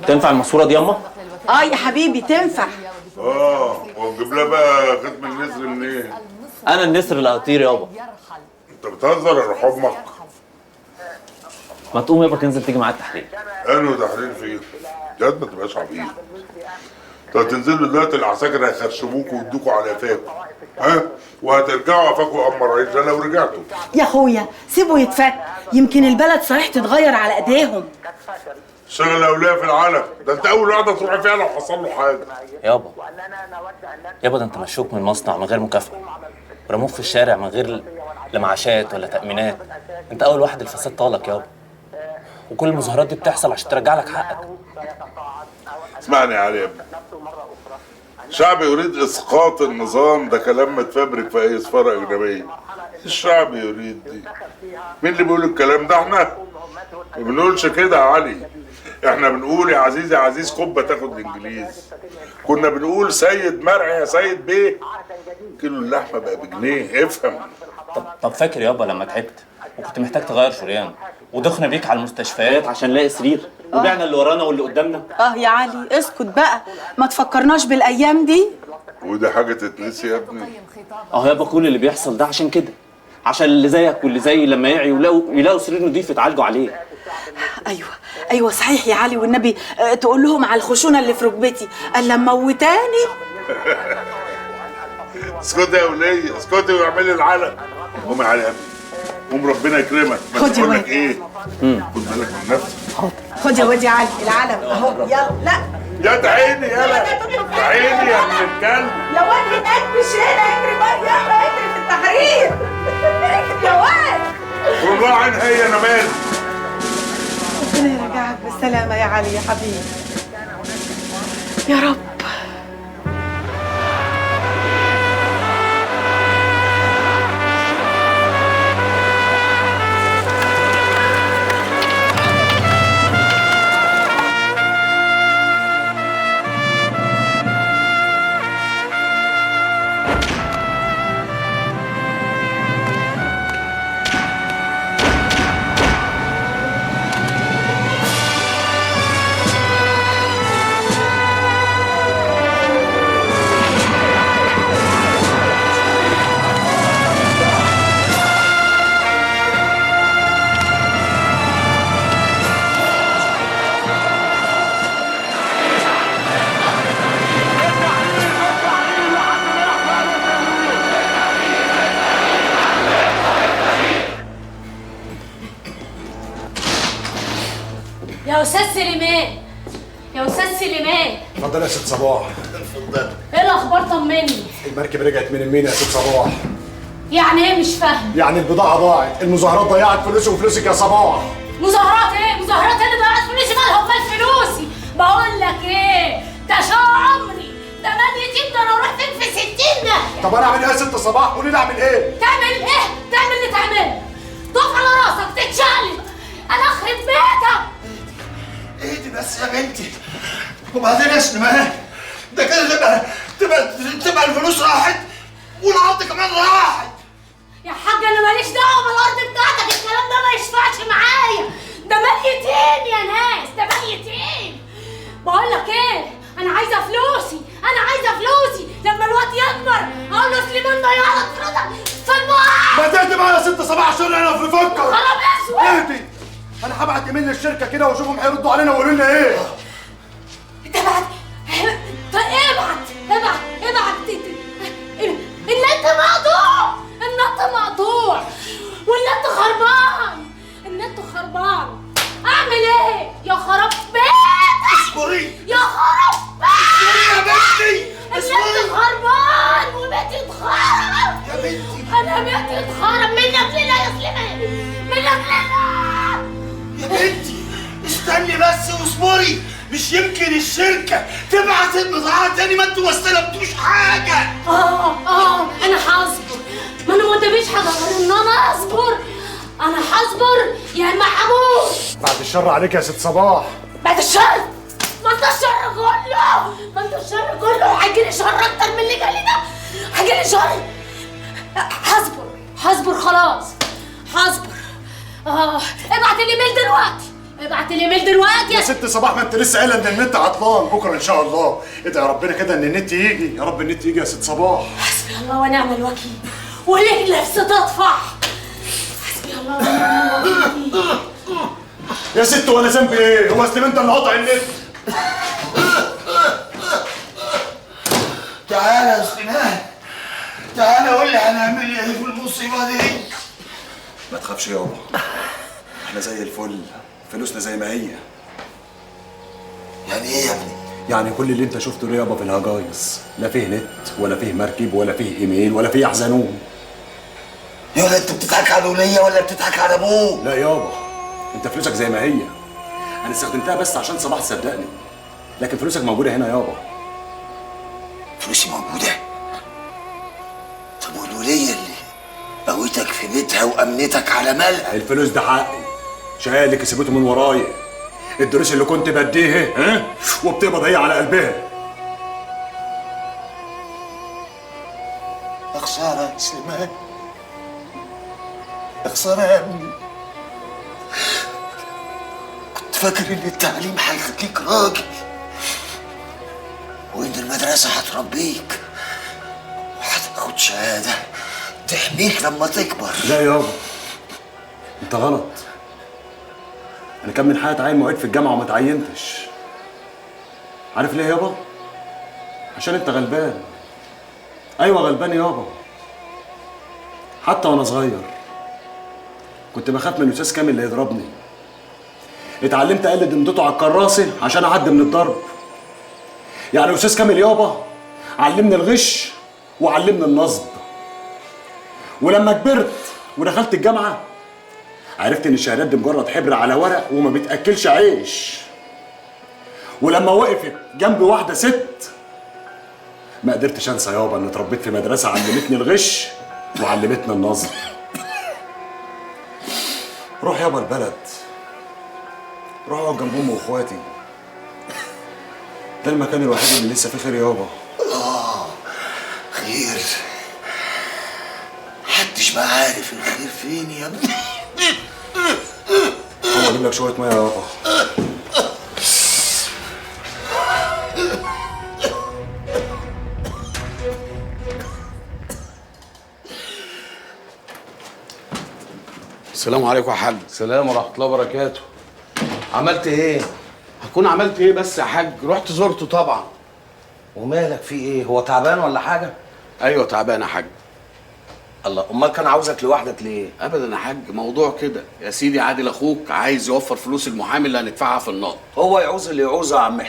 تنفع الماسوره دي ياما؟ اه يا حبيبي تنفع. ونجيب لها بقى ختم النسر منين؟ انا النسر اللي هطير يابا. انت بتهزر يا روح امك. ما تقوم يابا تنزل تيجي معايا التحرير. انو تحرير فيه؟ جد ما تبقاش عبيط. انتوا هتنزلوا دلوقتي العساكر هيخرشموكوا ويدوكوا على قفاكوا، ها؟ وهترجعوا قفاكوا امر رئيس لو رجعتوا. يا اخويا سيبه يتفك، يمكن البلد صحيح تتغير على ايديهم. شغل اولياء في العالم، ده انت اول واحده تروح فيها لو حصل له حاجه. يابا ده انت مشوك من المصنع من غير مكافأة، ورموك في الشارع من غير لا معاشات ولا تأمينات. انت اول واحد الفساد طالك يابا، وكل المظاهرات دي بتحصل عشان ترجع لك حقك. اسمعني يا علي يا ابني، الشعب يريد اسقاط النظام، ده كلام متفبرك في اي سفاره اجنبيه. الشعب يريد دي، مين اللي بيقول الكلام ده؟ احنا ما بنقولش كده يا علي، احنا بنقول يا عزيز يا عزيز قبه تاخد الانجليز. كنا بنقول سيد مرعي يا سيد بيه، كيلو اللحمه بقى بجنيه. افهم. طب فاكر يابا لما تعبت وكنت محتاج تغير شريان ودخنا بيك على المستشفيات عشان نلاقي سرير، وبعنا اللي ورانا واللي قدامنا؟ يا علي اسكت بقى، ما تفكرناش بالايام دي. ودي حاجه تتنسي يا ابني؟ يابا كل اللي بيحصل ده عشان كده، عشان اللي زيك واللي زيي لما يعيوا يلاقوا سرير نضيف يتعالجوا عليه. ايوه صحيح يا علي، والنبي تقول لهم على الخشونه اللي في ركبتي الا موتاني. اسكتي يا وليه، اسكتي واعملي العلق. قومي يا علي يا ابني، قوم ربنا يكرمك. بس بقول لك ايه، خد بالك من نفسك. حاضر. خد يا واد يا علي العلم اهو، يلا. لا يا عيني يلا، يا عيني يا ابن الكلب. يا واد هناك مش هنا، اجري بقى يلا اجري في التحرير. يا واد والله عين هي، انا مالي. ربنا يرجعك بالسلامه يا علي يا حبيبي يا رب. يا أستاذ سليمان، يا أستاذ سليمان. اتفضل يا ست صباح. اتفضل. إيه الأخبار؟ طمني. المركب رجعت من المينا يا ست صباح. يعني إيه مش فاهم؟ يعني البضاعة ضاعت، المظاهرات ضيعت فلوسي وفلوسك يا صباح. مظاهرات إيه؟ مظاهرات اللي ضيعت فلوسي مالها ومال فلوسي؟ بقول لك إيه؟ ده شقى عمري، ده مال يتيم، ده أنا أروح فين في 60 ناحية. طب أنا أعمل إيه يا ست صباح؟ قولي لي أعمل إيه؟ تعمل إيه؟ تعمل اللي تعمله. تقف على راسك تتشقلب، أنا أخرب بيتك. اهدي بس يا بنتي. وبعدين يا سليمان، ده كده تبقى الفلوس راحت والارض كمان راحت. يا حاج انا ماليش دعوه بالارض بتاعتك، الكلام ده ما يشفعش معايا، ده مال يتيم يا ناس، ده مال يتيم. بقول لك ايه، انا عايزه فلوسي، انا عايزه فلوسي. لما الوقت يكبر اقول له سليمان ضيع لك فلوسك في البحر. ما تهدي بقى يا ست صباح عشان أنا في فكر. خراب اسود. اهدي. أنا هبعت إيميل للشركة كده وأشوفهم هيردوا علينا ويقولوا لنا إيه. ابعت النت مقطوع، النت مقطوع، والنت خربان، النت خربان. اعمل ايه يا خراب بيتك؟ اصبري يا خراب بيتك. اصبري يا بنتي، النت خربان وبيتي اتخرب يا بنتي. انا بيتي اتخرب منك لله يا سليمان، منك لله يا بنتي استني بس واصبري، مش يمكن الشركة تبعت البضاعة تاني ما انتوا ما استلمتوش حاجة. انا هصبر، ما انا ما قداميش حاجة غير ان انا اصبر. انا هصبر يا اما هموت. بعد الشر عليك يا ست صباح. بعد الشر؟ ما انت الشر كله، ما انت الشر كله، وهيجيلي شر اكتر من اللي جالي ده، هيجيلي شر. هصبر خلاص، هصبر. ابعت الايميل دلوقتي، ابعت الايميل دلوقتي يا ست صباح، ما انت لسه قايله ان النت عطلان، بكره ان شاء الله. ادعي ربنا كده ان النت يجي، يا رب النت يجي يا ست صباح. حسبي الله ونعم الوكيل، وليك نفس تطفح. حسبي الله ونعم الوكيل. يا ست وانا ذنبي ايه؟ هو اسلم انت اللي قاطع النت؟ تعالى يا سليمان، تعالى قول لي هنعمل ايه في المصيبه دي. ما تخافش يابا، احنا زي الفل، فلوسنا زي ما هي. يعني ايه يا ابني؟ يعني كل اللي انت شفته ده يابا في الهجايز، لا فيه نت ولا فيه مركب ولا فيه ايميل ولا فيه حزنون. يا ولد انت بتضحك على الوليه ولا بتضحك على ابوه؟ لا يابا، انت فلوسك زي ما هي، انا استخدمتها بس عشان صباح تصدقني، لكن فلوسك موجوده هنا يابا. فلوسي موجوده؟ طب والوليه اللي قويتك في بيتها وامنتك على مالها؟ الفلوس ده حقي، شقاية اللي كسبته من ورايا، الدروس اللي كنت بديها ها وبتقبض هي على قلبها. يا خساره يا سليمان، يا خساره يا ابني. كنت فاكر ان التعليم هيخليك راجل، وان المدرسه هتربيك وهتاخد شهاده تحميك لما تكبر. لا يابا، انت غلط. انا كان من حياتي عين معيد في الجامعه وما تعينتش. عارف ليه يابا؟ عشان انت غلبان. ايوه غلبان يابا. حتى وانا صغير كنت بخاف من الاستاذ كامل اللي يضربني. اتعلمت اقلد امضته على الكراسه عشان اعدي من الضرب. يعني الاستاذ كامل يابا علمني الغش وعلمني النصب. ولما كبرت ودخلت الجامعه عرفت ان الشهادات دي مجرد حبر على ورق وما بتاكلش عيش. ولما وقفت جنبي واحده ست ما قدرتش انسى يابا ان اتربيت في مدرسه علمتني الغش وعلمتني النصب. روح يابا البلد، روح اقعد جنب امي واخواتي، ده المكان الوحيد اللي لسه فيه خير يابا. خير؟ محدش بقى عارف الخير فين يا ابني. هو اجيب لك شويه ميه يابا. السلام عليكم يا حاج. السلام ورحمة الله وبركاته. عملت ايه؟ هكون عملت ايه بس يا حاج؟ رحت زرته طبعا. ومالك في ايه؟ هو تعبان ولا حاجة؟ ايوه تعبان يا حاج. الله، امال كان عاوزك لوحدك ليه؟ ابدا يا حاج، موضوع كده يا سيدي. عادل اخوك عايز يوفر فلوس المحامي اللي هندفعها في النقد. هو يعوز اللي يعوزه يا عم حسين.